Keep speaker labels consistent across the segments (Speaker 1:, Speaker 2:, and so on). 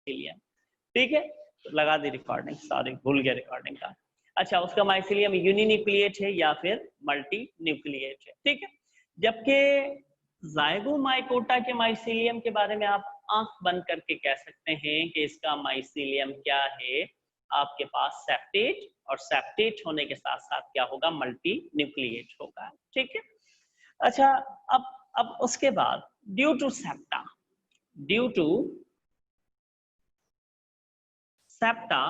Speaker 1: Mycelium. ठीक है, तो लगा दी रिकॉर्डिंग, सॉरी भूल गया रिकॉर्डिंग का। अच्छा, उसका माइसीलियम यूनिन्यूक्लिएट है या फिर मल्टी न्यूक्लिएट है। ठीक है, जबकि ज़ाइगोमाइकोटा के माइसीलियम के बारे में आप आंख बंद करके कह सकते हैं कि इसका माइसीलियम क्या है, आपके पास सेप्टेट, और सेप्टेट होने के साथ साथ क्या होगा, मल्टी न्यूक्लिएट होगा। ठीक है, अच्छा, अब उसके बाद due to septa,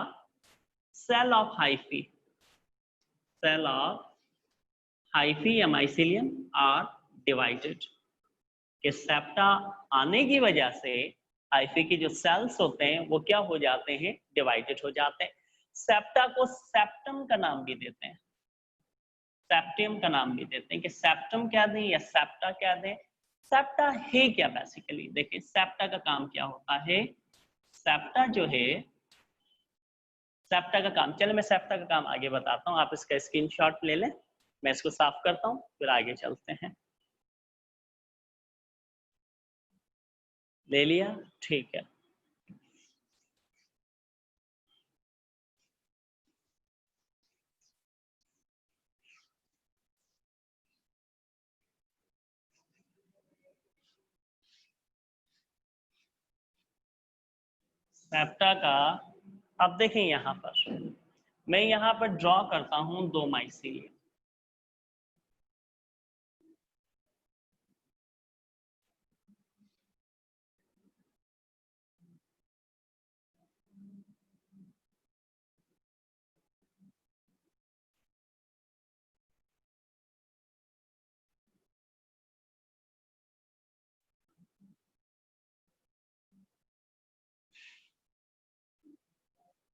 Speaker 1: cell of hyphae या माइसीलियम आर डिवाइडेड, कि सेप्टा आने की वजह से हाइफी के जो सेल्स होते हैं वो क्या हो जाते हैं, डिवाइडेड हो जाते हैं। सेप्टा को सेप्टम का नाम भी देते हैं, सेप्टियम का नाम भी देते हैं, कि सेप्टम क्या दें या सेप्टा क्या दें। सेप्टा है क्या बेसिकली, देखिए सेप्टा का काम क्या होता है। सेप्टा जो है, सेप्टा का काम, चलो मैं सेप्टा का काम आगे बताता हूँ, आप इसका स्क्रीनशॉट ले लें, मैं इसको साफ करता हूँ फिर आगे चलते हैं। ले लिया, ठीक है। सेप्टा का अब देखें, यहाँ पर मैं यहाँ पर ड्रॉ करता हूँ 2 माइसीलियम।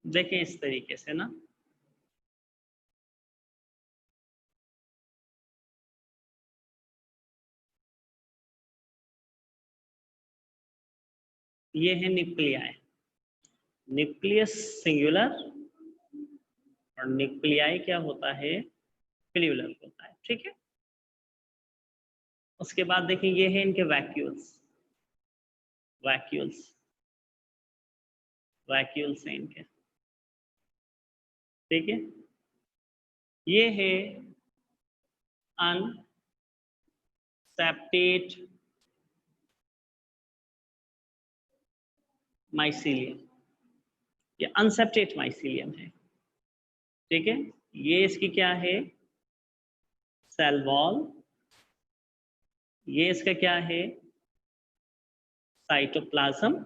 Speaker 1: देखिए इस तरीके से ना, ये है न्यूक्लियाई, न्यूक्लियस सिंगुलर, और न्यूक्लियाई क्या होता है, प्लूरल होता है। ठीक है, उसके बाद देखिए ये है इनके वैक्यूल्स, वैक्यूल्स हैं इनके। ठीक है, ये है अनसेप्टेट माइसीलियम, ये अनसेप्टेट माइसीलियम है। ठीक है, ये इसकी क्या है, सेल वॉल, ये इसका क्या है, साइटोप्लाज्म,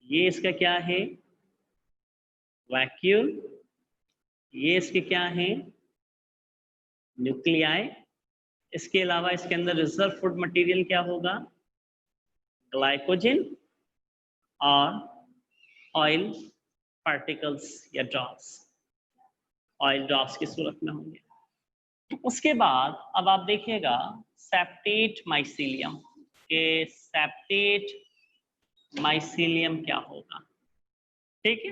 Speaker 1: ये इसका क्या है, वैक्यूल, ये इसके क्या है, न्यूक्लियाई। इसके अलावा इसके अंदर रिजर्व फूड मटेरियल क्या होगा, ग्लाइकोजन और ऑयल पार्टिकल्स या ड्रॉप्स, ऑयल ड्रॉप्स की सूरत में होंगे। उसके बाद अब आप देखिएगा सेप्टेट माइसीलियम, के सेप्टेट माइसीलियम क्या होगा। ठीक है,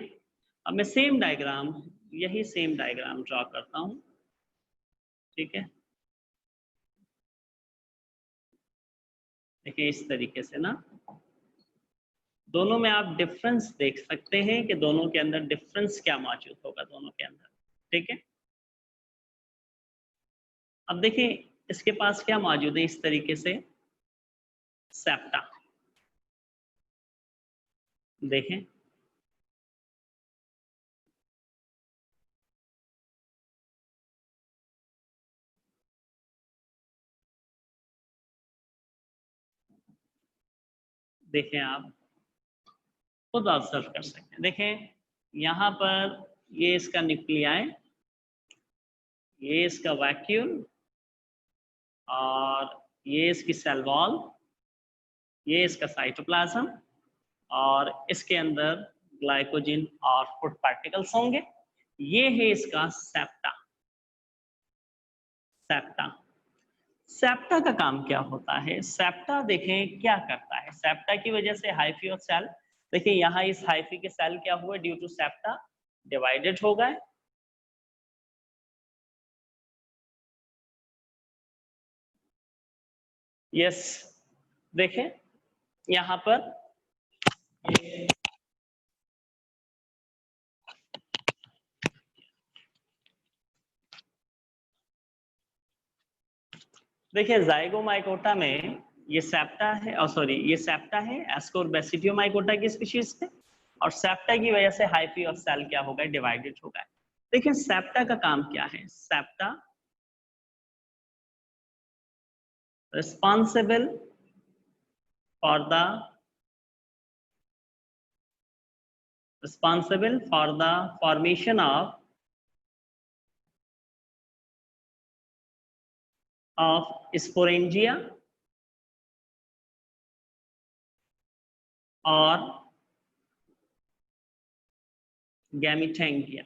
Speaker 1: अब मैं सेम डायग्राम, यही सेम डायग्राम ड्रॉ करता हूं। ठीक है, देखिए इस तरीके से ना, दोनों में आप डिफरेंस देख सकते हैं कि दोनों के अंदर डिफरेंस क्या मौजूद होगा दोनों के अंदर। ठीक है, अब देखिए इसके पास क्या मौजूद है, इस तरीके से सेप्टा, देखें देखें आप खुद ऑब्जर्व कर सकते हैं। देखें यहाँ पर ये इसका न्यूक्लियाई, ये इसका वैक्यूल, और ये इसकी सेल वॉल, ये इसका साइटोप्लाज्म, और इसके अंदर ग्लाइकोजन और फूड पार्टिकल्स होंगे। ये है इसका सेप्टा। सेप्टा सेप्टा का काम क्या होता है, सेप्टा देखें क्या करता है। सेप्टा की वजह से हाइफी और सेल, देखिए यहाँ इस हाइफी के सेल क्या हुआ, ड्यू टू सेप्टा डिवाइडेड हो गए। यस, देखें यहाँ पर ये देखिए जाइगोमाइकोटा में ये सेप्टा है, और सॉरी ये सेप्टा है, एस्कोरबैसिडियोमाइकोटा की स्पीशीज पे, और सेप्टा की वजह से हाइफी ऑफ सेल क्या होगा, डिवाइडेड होगा। देखिए सेप्टा का काम क्या है, septa responsible for the formation of sporangia और गैमीटेंगिया।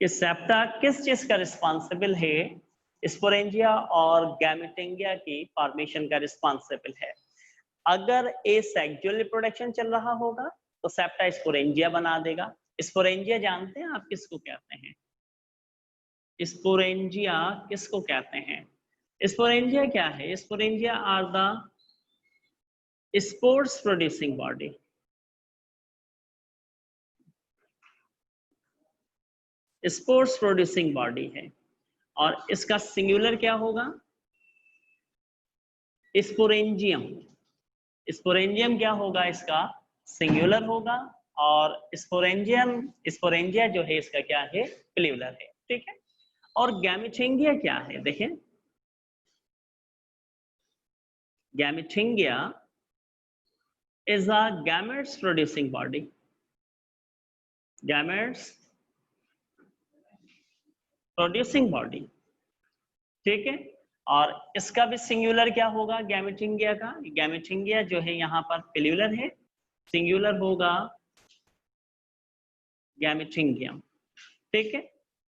Speaker 1: कि सेप्टा किस चीज का रिस्पॉन्सिबल है, स्पोरेंजिया और गैमीटेंगिया की फॉर्मेशन का रिस्पॉन्सिबल है। अगर ए सेक्सुअल रिप्रोडक्शन चल रहा होगा तो सेप्टा स्पोरेंजिया बना देगा। स्पोरेंजिया जानते हैं आप किसको कहते हैं, स्पोरेंजिया किसको कहते हैं? स्पोरेंजिया क्या है, sporangia are the spores producing body. Spores producing body है, और इसका सिंगुलर क्या होगा, स्पोरेंजियम। स्पोरेंजियम क्या होगा, इसका सिंगुलर होगा, और स्पोरेंजिया जो है इसका क्या है, प्लूरल है। ठीक है, और गैमीटेंगिया क्या है, देखें gametangia is a gametes producing body. Gametes producing body, ठीक है। और इसका भी सिंगुलर क्या होगा गैमेटेंगिया का, गैमेटेंगिया जो है यहाँ पर प्लूरल है, सिंगुलर होगा गैमेटेंगियम। ठीक है,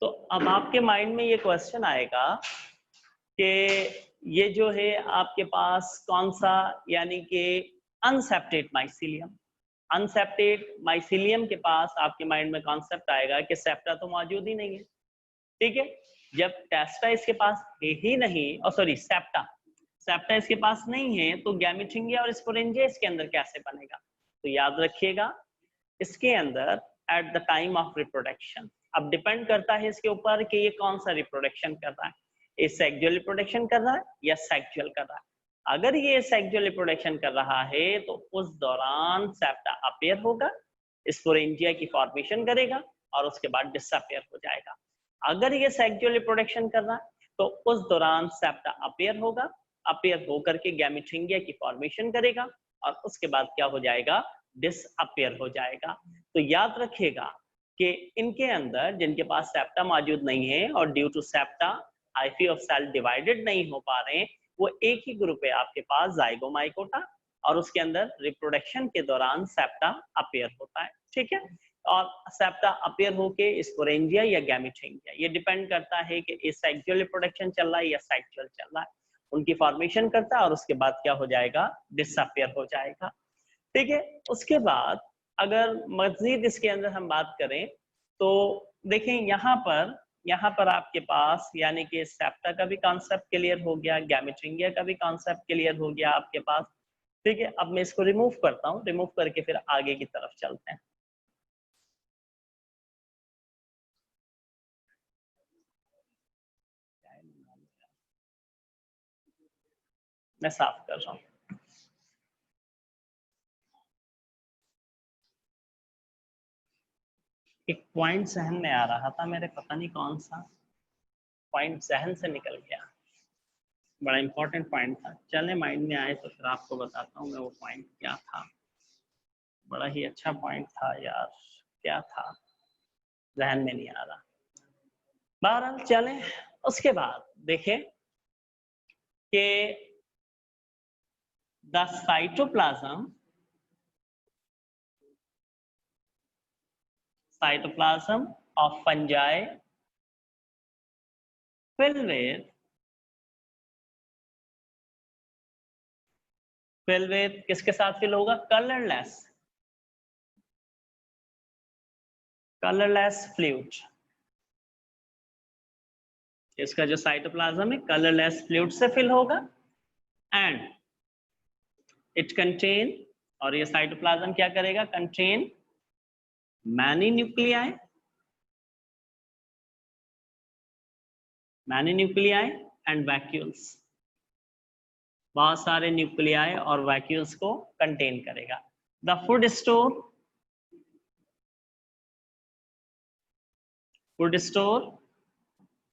Speaker 1: तो अब आपके माइंड में ये क्वेश्चन आएगा कि ये जो है आपके पास कौन सा, यानी कि अनसेप्टेड माइसीलियम। अनसेप्टेड माइसीलियम के पास आपके माइंड में कॉन्सेप्ट आएगा कि सेप्टा तो मौजूद ही नहीं है। ठीक है, जब टेस्टा इसके पास है ही नहीं, और सॉरी सेप्टा इसके पास नहीं है, तो गैमीटेंगिया और स्पोरेंजिया इसके अंदर कैसे बनेगा? तो याद रखिएगा इसके अंदर at the time of reproduction, अब डिपेंड करता है इसके ऊपर कि ये कौन सा रिप्रोडक्शन कर रहा है, ये सेक्सुअल रिप्रोडक्शन कर रहा है या सेक्सुअल कर रहा है। अगर ये सेक्सुअल रिप्रोडक्शन कर रहा है तो उस दौरान सेप्टा अपीयर होगा, स्पोरेंजिया की फॉर्मेशन करेगा और उसके बाद डिसअपीयर हो जाएगा। अगर ये सेक्सुअल रिप्रोडक्शन कर रहा है तो उस दौरान सेप्टा अपीयर होगा, अपीयर होकर के गैमीटेंगिया की फॉर्मेशन करेगा और उसके बाद क्या हो जाएगा, डिसअपीयर हो जाएगा। तो याद रखिएगा कि इनके अंदर जिनके पास सेप्टा मौजूद नहीं है और due to septa hyphae of cell divided नहीं हो पा रहे हैं, वो एक ही ग्रुप है आपके पास जाइगोमाइकोटा, और उसके अंदर रिप्रोडक्शन के दौरान सेप्टा अपीयर होता है। ठीक है, और सेप्टा अपीयर होके स्पोरेंजिया या गैमीटेंगिया, ये डिपेंड करता है कि ये सेक्सुअल रिप्रोडक्शन चल रहा है या सेक्सुअल चल रहा है, उनकी फॉर्मेशन करता है और उसके बाद क्या हो जाएगा, डिसअपीयर हो जाएगा। ठीक है, उसके बाद अगर मजीद इसके अंदर हम बात करें तो देखें यहाँ पर आपके पास यानी कि सेप्टा का भी कॉन्सेप्ट क्लियर हो गया, गैमीटेंगिया का भी कॉन्सेप्ट क्लियर हो गया आपके पास। ठीक है, अब मैं इसको रिमूव करता हूँ, रिमूव करके फिर आगे की तरफ चलते हैं। मैं साफ कर रहा हूँ। एक पॉइंट जहन में आ रहा था मेरे, पता नहीं कौन सा पॉइंट जहन से निकल गया, बड़ा इंपॉर्टेंट पॉइंट था। चले माइंड में आए तो फिर आपको बताता हूँ मैं वो पॉइंट क्या था। बड़ा ही अच्छा पॉइंट था यार, क्या था जहन में नहीं आ रहा। बहरहाल चले, उसके बाद देखें कि the cytoplasm of fungi fill with किसके साथ फिल होगा, कलरलेस फ्लूइड। इसका जो साइटोप्लाज्म है कलरलेस फ्लूइड से फिल होगा, एंड इट कंटेन, और ये साइटोप्लाज्म क्या करेगा, contain many nuclei and vacuoles. बहुत सारे न्यूक्लियाई और वैक्यूल्स को कंटेन करेगा। The food store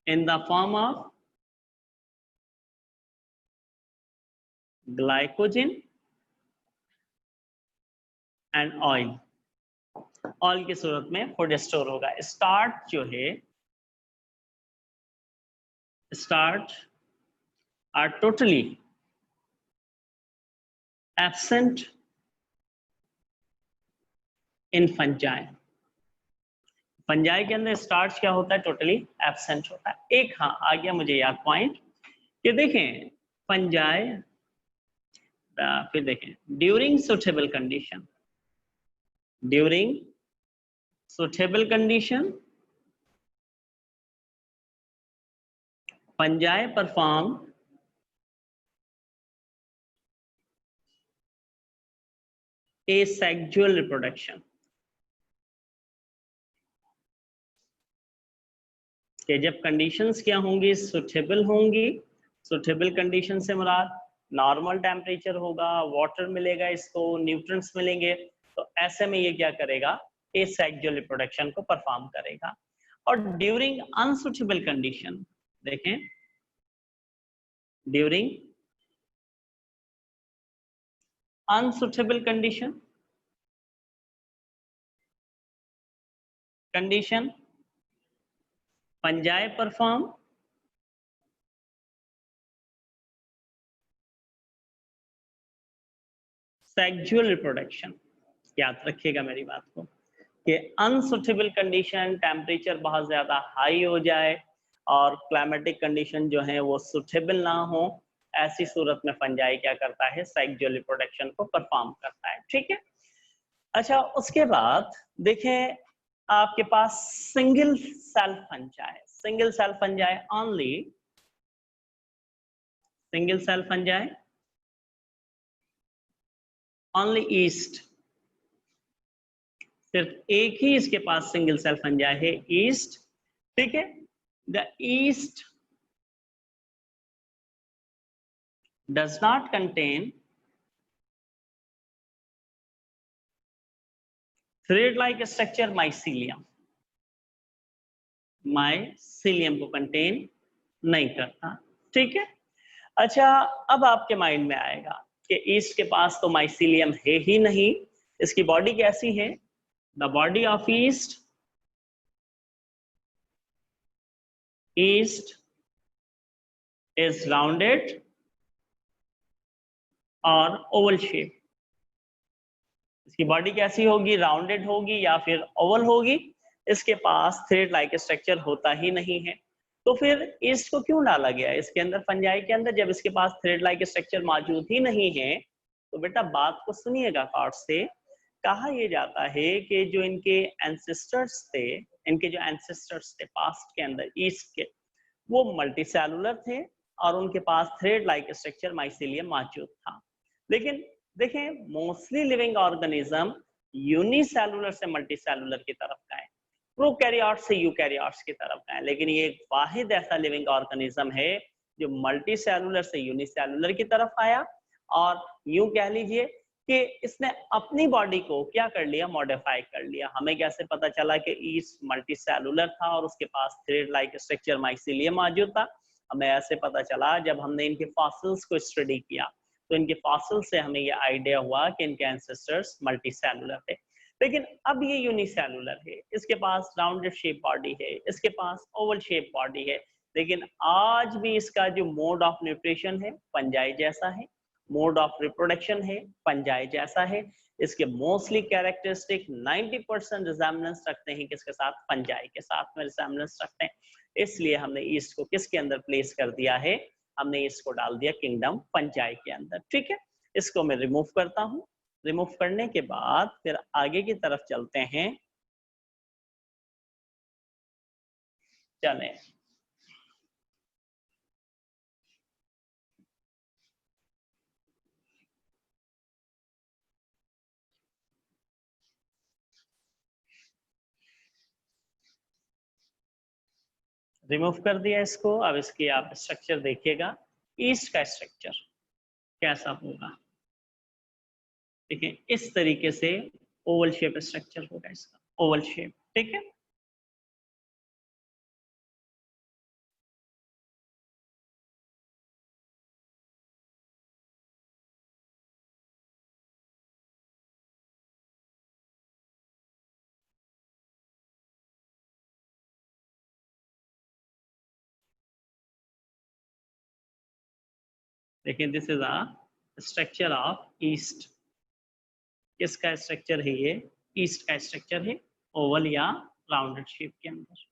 Speaker 1: in the form of glycogen and oil। Oil की सूरत में फूड स्टोर होगा। स्टार्च जो है, starch are totally absent in fungi. Fungi के अंदर स्टार्च क्या होता है? टोटली एब्सेंट होता है। एक हाँ आ गया मुझे याद पॉइंट कि देखें फंजाई, फिर देखें during suitable condition, during suitable condition fungi perform asexual reproduction. कि जब कंडीशंस क्या होंगी? सुटेबल होंगी। सुटेबल कंडीशन से मुराद नॉर्मल टेम्परेचर होगा, वाटर मिलेगा, इसको न्यूट्रिएंट्स मिलेंगे, तो ऐसे में ये क्या करेगा? एसेक्सुअल रिप्रोडक्शन को परफॉर्म करेगा। और ड्यूरिंग अनसुटेबल कंडीशन, देखें during unsuitable condition fungi perform sexual reproduction. याद रखिएगा मेरी बात को कि अनसुटेबल कंडीशन, टेम्परेचर बहुत ज्यादा हाई हो जाए और क्लाइमेटिक कंडीशन जो है वो सुटेबल ना हो, ऐसी सूरत में फंजाई क्या करता है? सेक्सुअल रिप्रोडक्शन को परफॉर्म करता है। ठीक है। अच्छा, उसके बाद देखें आपके पास single cell fungi, single cell fungi only, single cell fungi only yeast. सिर्फ एक ही इसके पास सिंगल सेल फंजाई है, ईस्ट। ठीक है। The yeast does not contain thread like structure mycelium, mycelium को कंटेन नहीं करता। ठीक है। अच्छा, अब आपके माइंड में आएगा कि ईस्ट के पास तो माइसीलियम है ही नहीं, इसकी बॉडी कैसी है? The body of east is rounded और ओवल शेप। इसकी बॉडी कैसी होगी? राउंडेड होगी या फिर ओवल होगी। इसके पास थ्रेड लाइक स्ट्रक्चर होता ही नहीं है। तो फिर ईस्ट को क्यों डाला गया इसके अंदर, फंजाई के अंदर, जब इसके पास थ्रेड लाइक स्ट्रक्चर मौजूद ही नहीं है? तो बेटा बात को सुनिएगा गौर से। कहा यह जाता है कि जो इनके एंसेस्टर्स थे, इनके जो एंसेस्टर्स थे पास्ट के अंदर ईस्ट के, वो मल्टीसेलुलर थे और उनके पास थ्रेड लाइक स्ट्रक्चर माइसीलियम मौजूद था। लेकिन देखें मोस्टली लिविंग ऑर्गेनिज्म यूनिसेलुलर से मल्टीसेलुलर की तरफ गए, प्रोकैरियोट से यूकैरियोट्स की तरफ गए, लेकिन ये एक वाहिद ऐसा लिविंग ऑर्गेनिज्म है जो मल्टीसेलुलर से यूनिसेलुलर की तरफ आया। और यूं कह लीजिए कि इसने अपनी बॉडी को क्या कर लिया? मॉडिफाई कर लिया। हमें कैसे पता चला कि ईस्ट मल्टीसेलुलर था और उसके पास थ्रेड लाइक स्ट्रक्चर माइसीलियम मौजूद था? हमें ऐसे पता चला जब हमने इनके फॉसिल्स को स्टडी किया, तो इनके फॉसिल से हमें ये आइडिया हुआ कि इनके एंसेस्टर्स मल्टीसेलुलर थे। लेकिन अब ये यूनिसेलुलर है, इसके पास राउंडेड शेप बॉडी है, इसके पास ओवल शेप बॉडी है, लेकिन आज भी इसका जो मोड ऑफ न्यूट्रिशन है फंजाई जैसा है, मोड ऑफ रिप्रोडक्शन है फंजाई जैसा है। इसके मोस्टली कैरेक्टरिस्टिक 90% रिजेम्बलेंस रखते हैं किसके साथ? फंजाई के साथ में रिजेम्बलेंस रखते हैं। इसलिए हमने ईस्ट को किसके अंदर प्लेस कर दिया है? हमने इसको डाल दिया किंगडम फंजाई के अंदर। ठीक है। इसको मैं रिमूव करता हूं। रिमूव करने के बाद फिर आगे की तरफ चलते हैं। चलें, रिमूव कर दिया इसको। अब इसकी आप स्ट्रक्चर देखिएगा, ईस्ट का स्ट्रक्चर कैसा होगा। ठीक है, इस तरीके से ओवल शेप स्ट्रक्चर होगा इसका, ओवल शेप। ठीक है, देखिए this is a structure of east. किसका स्ट्रक्चर है ये? ईस्ट का स्ट्रक्चर है, ओवल या राउंडेड शेप के अंदर।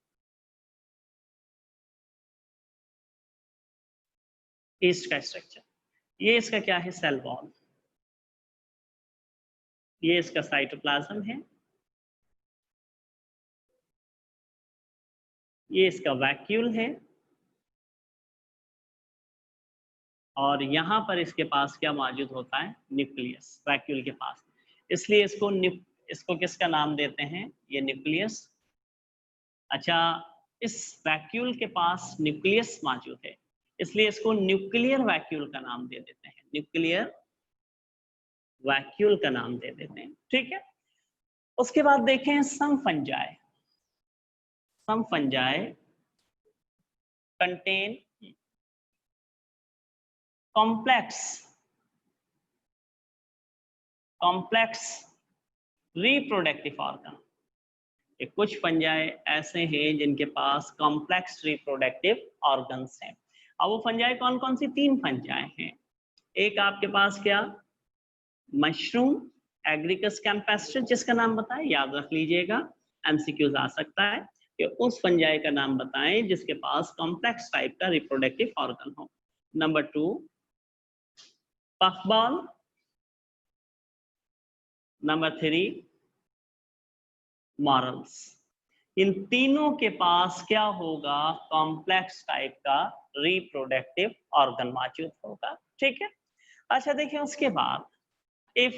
Speaker 1: ईस्ट का स्ट्रक्चर, ये इसका क्या है? Cell wall. ये इसका साइटोप्लाज्म है, ये इसका वैक्यूल है, और यहाँ पर इसके पास क्या मौजूद होता है? न्यूक्लियस, वैक्यूल के पास। इसलिए इसको किसका नाम देते हैं? ये न्यूक्लियस। अच्छा, इस वैक्यूल के पास न्यूक्लियस मौजूद है, इसलिए इसको न्यूक्लियर वैक्यूल का नाम दे देते हैं, न्यूक्लियर वैक्यूल का नाम दे देते हैं। ठीक है, उसके बाद देखें some fungi. Some fungi contain complex reproductive organ. कुछ फंजाई ऐसे हैं जिनके पास कॉम्प्लेक्स रिप्रोडक्टिव ऑर्गन्स हैं। अब वो फंजाई कौन कौन सी? 3 फंजाई हैं। एक आपके पास क्या? मशरूम एग्रिकस कैम्पेस्टर, जिसका नाम बताएं, याद रख लीजिएगा, एमसीक्यूज आ सकता है कि उस फंजाई का नाम बताएं जिसके पास कॉम्प्लेक्स टाइप का रिप्रोडक्टिव ऑर्गन हो। Number 2 puffball, number 3 morels. इन तीनों के पास क्या होगा? कॉम्प्लेक्स टाइप का रिप्रोडक्टिव ऑर्गन मौजूद होगा। ठीक है, अच्छा देखिए उसके बाद if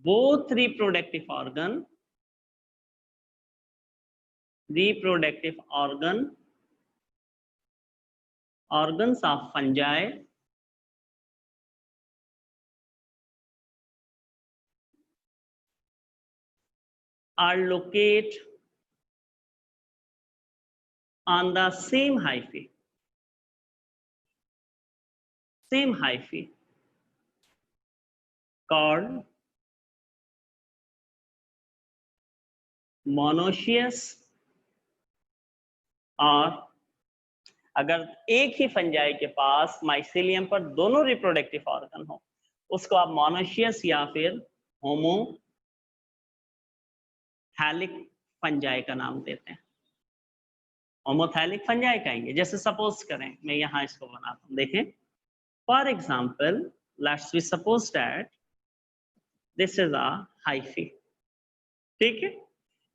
Speaker 1: both reproductive organs of fungi are located on the same hyphae called monoecious, और अगर एक ही फंजाई के पास माइसेलियम पर दोनों रिप्रोडक्टिव ऑर्गन हो, उसको आप मोनोशियस या फिर होमोथैलिक फंजाई का नाम देते हैं। होमोथैलिक फंजाई कहेंगे। जैसे सपोज करें, मैं यहाँ इसको बनाता हूँ, देखें। For example, let's we suppose that this is a hyphae. ठीक है,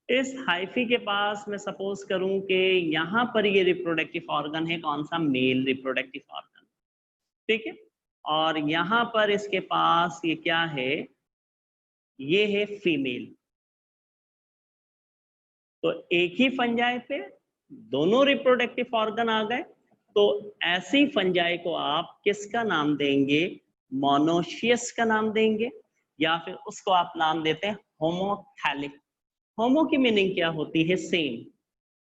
Speaker 1: इस हाइफी के पास मैं सपोज करूं कि यहाँ पर ये रिप्रोडक्टिव ऑर्गन है, कौन सा? Male reproductive organ. ठीक है, और यहाँ पर इसके पास ये क्या है? ये है फीमेल। तो एक ही फंजाई पे दोनों रिप्रोडक्टिव ऑर्गन आ गए, तो ऐसी फंजाई को आप किसका नाम देंगे? मोनोशियस का नाम देंगे, या फिर उसको आप नाम देते हैं होमोथैलिक। होमो की मीनिंग क्या होती है? सेम,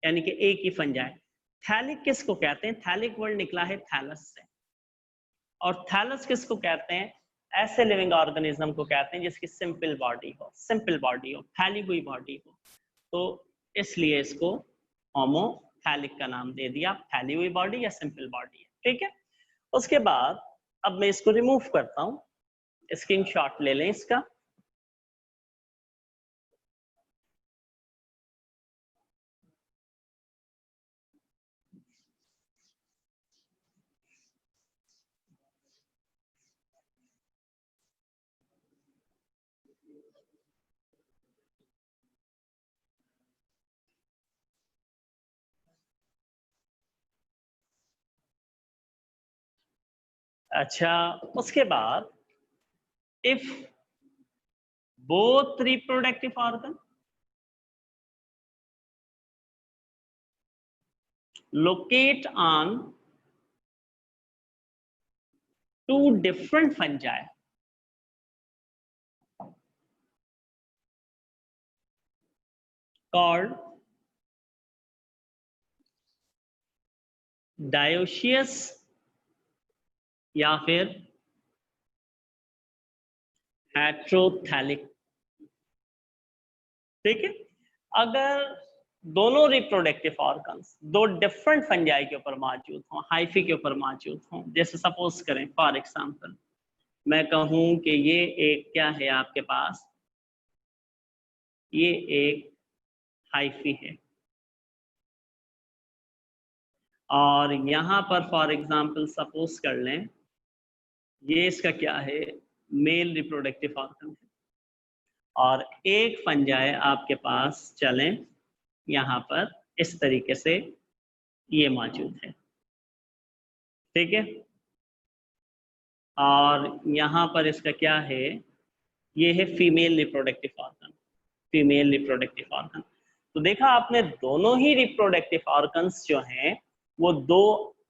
Speaker 1: यानी कि एक ही फंजाई। थैलिक किसको कहते हैं? थैलिक वर्ड निकला है थैलस से, और थैलस किसको कहते हैं? ऐसे लिविंग ऑर्गेनिज्म को कहते हैं जिसकी सिंपल बॉडी हो, फैली हुई बॉडी हो। तो इसलिए इसको होमोथैलिक का नाम दे दिया, फैली हुई बॉडी या सिंपल बॉडी है। ठीक है, उसके बाद अब मैं इसको रिमूव करता हूँ, स्क्रीनशॉट ले लें इसका। अच्छा, उसके बाद if both reproductive organ locate on two different fungi called dioecious या फिर हेट्रोथैलिक। ठीक है, अगर दोनों रिप्रोडक्टिव ऑर्गन्स दो डिफरेंट फंजाई के ऊपर मौजूद हों, हाइफी के ऊपर मौजूद हों, जैसे सपोज करें फॉर एग्जांपल मैं कहूं कि ये एक क्या है आपके पास, ये एक हाइफी है और यहां पर फॉर एग्जांपल सपोज कर लें ये इसका क्या है, मेल रिप्रोडक्टिव ऑर्गन है और एक फंजाई आपके पास चलें यहाँ पर इस तरीके से ये मौजूद है। ठीक है, और यहाँ पर इसका क्या है, ये है female reproductive organ, female reproductive organ. तो देखा आपने दोनों ही रिप्रोडक्टिव ऑर्गन्स जो हैं वो दो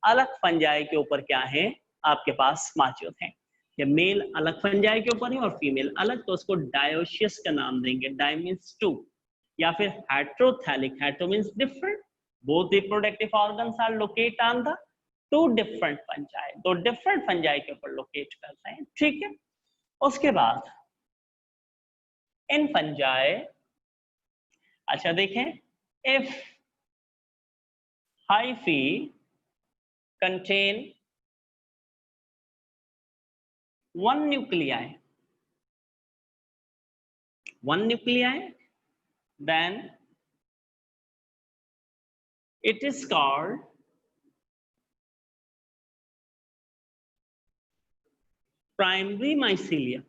Speaker 1: अलग फंजाई के ऊपर क्या है आपके पास मौजूद हैं। ये मेल अलग फंजाई के ऊपर है और फीमेल अलग, तो उसको डायोशियस का नाम देंगे, डाई मीन्स टू, या फिर heterothallic, hetero means different, both reproductive organs are locate on the two different fungi, दो डिफरेंट फंजाई के ऊपर लोकेट करते हैं। ठीक है, उसके बाद इन फंजाई, अच्छा देखें, if hyphae contain one nuclei, then it is called primary mycelium,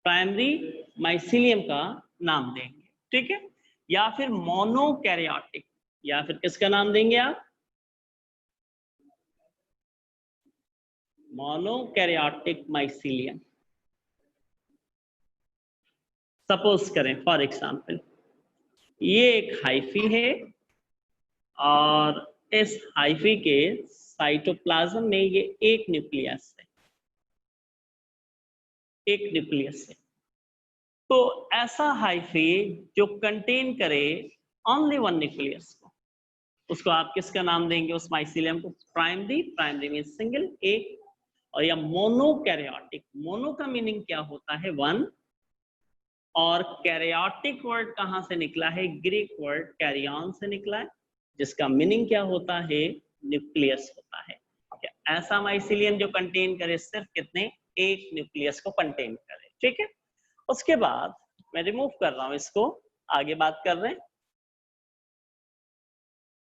Speaker 1: primary mycelium का नाम देंगे। ठीक है, या फिर मोनोकैरियोटिक, या फिर किसका नाम देंगे आप, मोनोकैरियोटिक माइसीलियम। सपोज करें फॉर एग्जांपल ये एक हाइफी है और इस हाइफी के साइटोप्लाज्म में ये एक न्यूक्लियस है, एक न्यूक्लियस है। तो ऐसा हाइफी जो कंटेन करे ओनली वन न्यूक्लियस को, उसको आप किसका नाम देंगे उस माइसीलियम को, प्राइमरी, प्राइमरी मीन्स सिंगल, एक, और या मोनोकैरियोटिक, मोनो का मीनिंग क्या होता है, वन, और कैरियोटिक वर्ड कहां से निकला है, ग्रीक वर्ड कैरियन से निकला है, जिसका मीनिंग क्या होता है, न्यूक्लियस होता है। ऐसा माइसीलियम जो कंटेन करे सिर्फ कितने, एक न्यूक्लियस को कंटेन करे। ठीक है, उसके बाद मैं रिमूव कर रहा हूं इसको, आगे बात कर रहे हैं,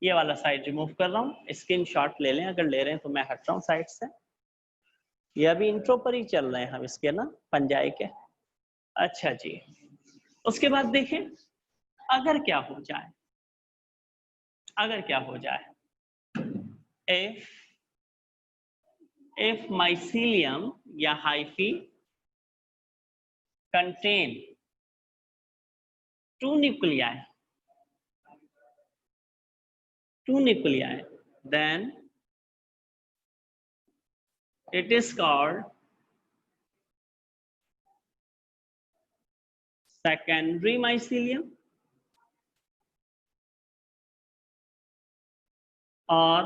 Speaker 1: ये वाला साइड रिमूव कर रहा हूं, स्क्रीनशॉट ले लें अगर ले रहे हैं तो, मैं हट रहा हूं साइड से, ये अभी इंट्रो पर ही चल रहे हैं हम इसके ना पंजाई के। अच्छा जी, उसके बाद देखें अगर क्या हो जाए, अगर क्या हो जाए, if mycelium या hyphae contain two nuclei, then it is called secondary mycelium or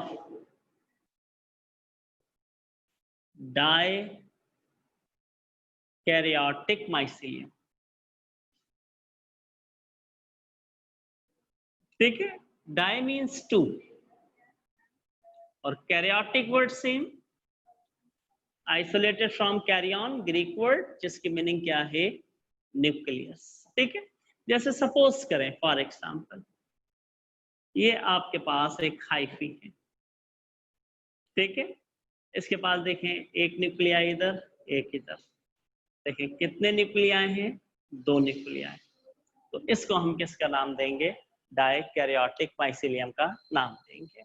Speaker 1: dikaryotic mycelium। ठीक है, डाई मीन्स टू और karyotic word same, isolated from karyon, Greek word जिसकी मीनिंग क्या है, न्यूक्लियस। ठीक है, जैसे सपोज करें फॉर एग्जांपल ये आपके पास एक हाइफी है, ठीक है, इसके पास देखें एक न्यूक्लियाई इधर, एक इधर, देखें कितने न्यूक्लियाई हैं, दो न्यूक्लियाई, तो इसको हम किसका नाम देंगे, डाइकैरियोटिक माइसीलियम का नाम देंगे।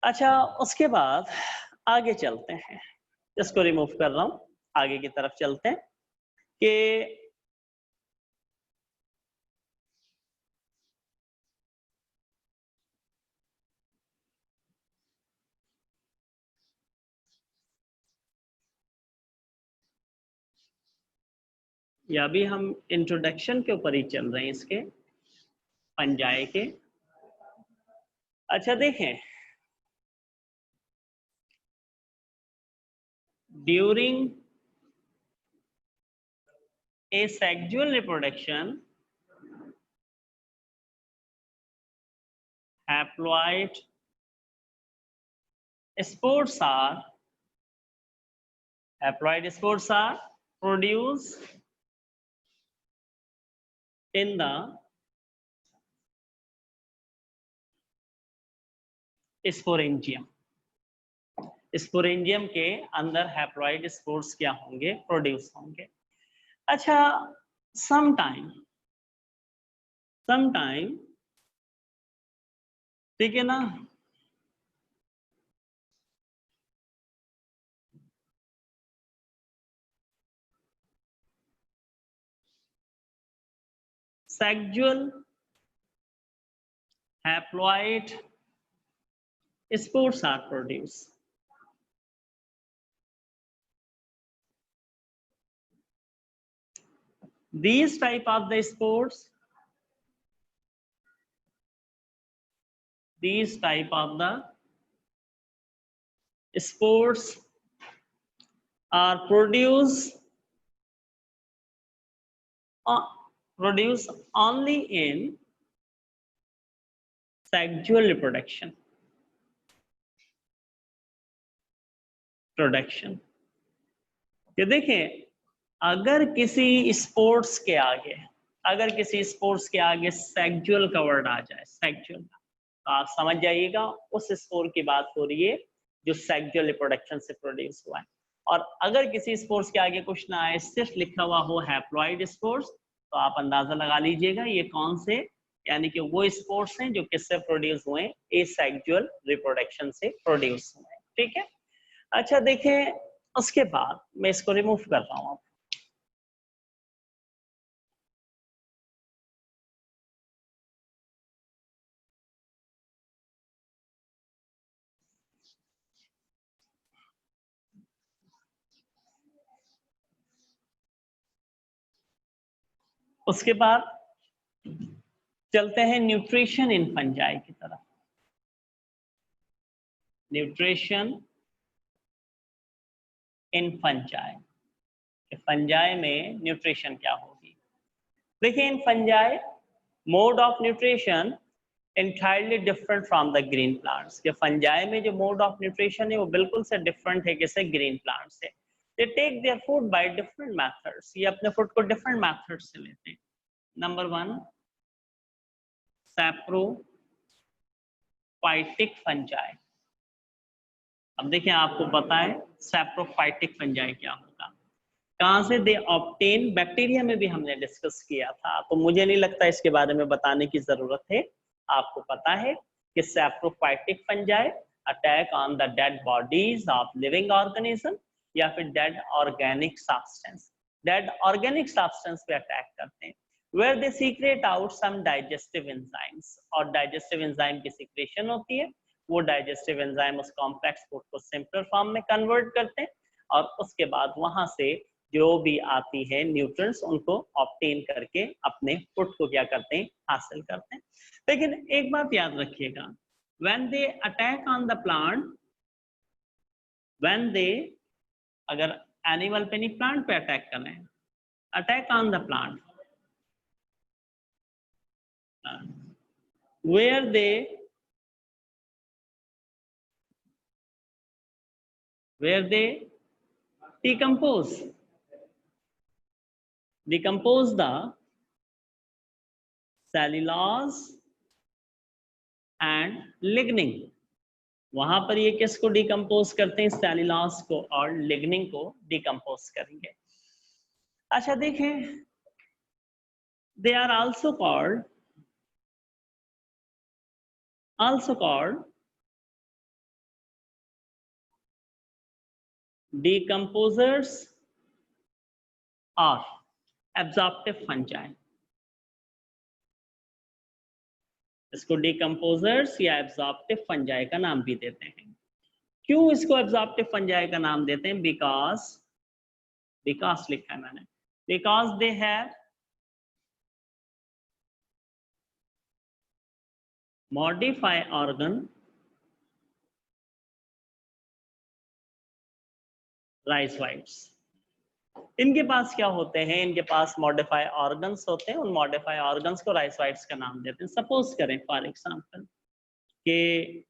Speaker 1: अच्छा, उसके बाद आगे चलते हैं, इसको रिमूव कर रहा हूं, आगे की तरफ चलते हैं कि या अभी हम इंट्रोडक्शन के ऊपर ही चल रहे हैं इसके फंजाई के। अच्छा देखें, during asexual reproduction, haploid spores are produced in the sporangium। Sporangium के अंदर हैप्लॉइड स्पोर्स क्या होंगे, प्रोड्यूस होंगे। अच्छा, समटाइम ठीक है ना, sexual haploid spores are produce. These type of the spores, are produced only in sexual reproduction ये देखें, अगर किसी स्पोर्ट्स के आगे सेक्सुअल का वर्ड आ जाए, सेक्सुअल, तो आप समझ जाइएगा उस स्पोर की बात हो रही है जो सेक्सुअल रिप्रोडक्शन से प्रोड्यूस हुआ है। और अगर किसी स्पोर्ट्स के आगे कुछ ना आए, सिर्फ लिखा हुआ हो हैप्लॉइड स्पोर्ट्स, तो आप अंदाजा लगा लीजिएगा ये कौन से, यानी कि वो स्पोर्ट्स हैं जो किससे प्रोड्यूस हुए, एसेक्सुअल रिप्रोडक्शन से प्रोड्यूस हुए। ठीक है, अच्छा देखें, उसके बाद मैं इसको रिमूव कर रहा हूँ। उसके बाद चलते हैं न्यूट्रिशन इन फंजाई की तरफ। न्यूट्रिशन इन फंजाई, फंजाई में न्यूट्रिशन क्या होगी। देखिए, इन fungi mode of nutrition entirely different from the green plants। के फंजाई में जो मोड ऑफ न्यूट्रिशन है वो बिल्कुल से डिफरेंट है किसे, ग्रीन प्लांट से। they take their food by different methods, ये अपने फूड को डिफरेंट मेथड से लेते हैं। Number 1, saprophytic fungi. अब देखिए, आपको पता है सैप्रोफाइटिक फंजाई क्या होगा, कहां से दे ऑब्टेन, बैक्टीरिया में भी हमने डिस्कस किया था, तो मुझे नहीं लगता इसके बारे में बताने की जरूरत है। आपको पता है कि saprophytic fungi attack on the dead bodies of living organism या फिर डेड ऑर्गेनिक सब्सटेंस पे अटैक करते हैं, where they secrete out some digestive enzymes, और डाइजेस्टिव एंजाइम की सिक्रेशन होती है। वो डाइजेस्टिव एंजाइम उस कॉम्प्लेक्स फूड को सिंपल फॉर्म में कन्वर्ट करते हैं और उसके बाद वहां से जो भी आती है न्यूट्रिएंट्स उनको ऑब्टेन करके अपने फूड को क्या करते हैं, हासिल करते हैं। लेकिन एक बात याद रखिएगा, when they attack on the plant, अगर एनिमल पे नहीं प्लांट पे अटैक कर रहे हैं, attack on the plant, where they decompose the cellulose and lignin, वहां पर ये किसको डिकम्पोज करते हैं, सेल्यूलोज को और लिग्निन को डिकम्पोज करेंगे। अच्छा देखें, they are also called decomposers of absorptive fungi। इसको डिकम्पोजर्स या एब्जॉर्प्टिव फंजाई का नाम भी देते हैं। क्यों इसको एब्जॉर्प्टिव फंजाई का नाम देते हैं, बिकॉज लिखा है मैंने, because they have modify organ rhizoids. इनके पास क्या होते हैं, इनके पास मॉडिफाई ऑर्गन्स होते हैं, उन मॉडिफाई ऑर्गन्स को राइजोइट्स का नाम देते हैं। सपोज करें फॉर एग्जांपल कि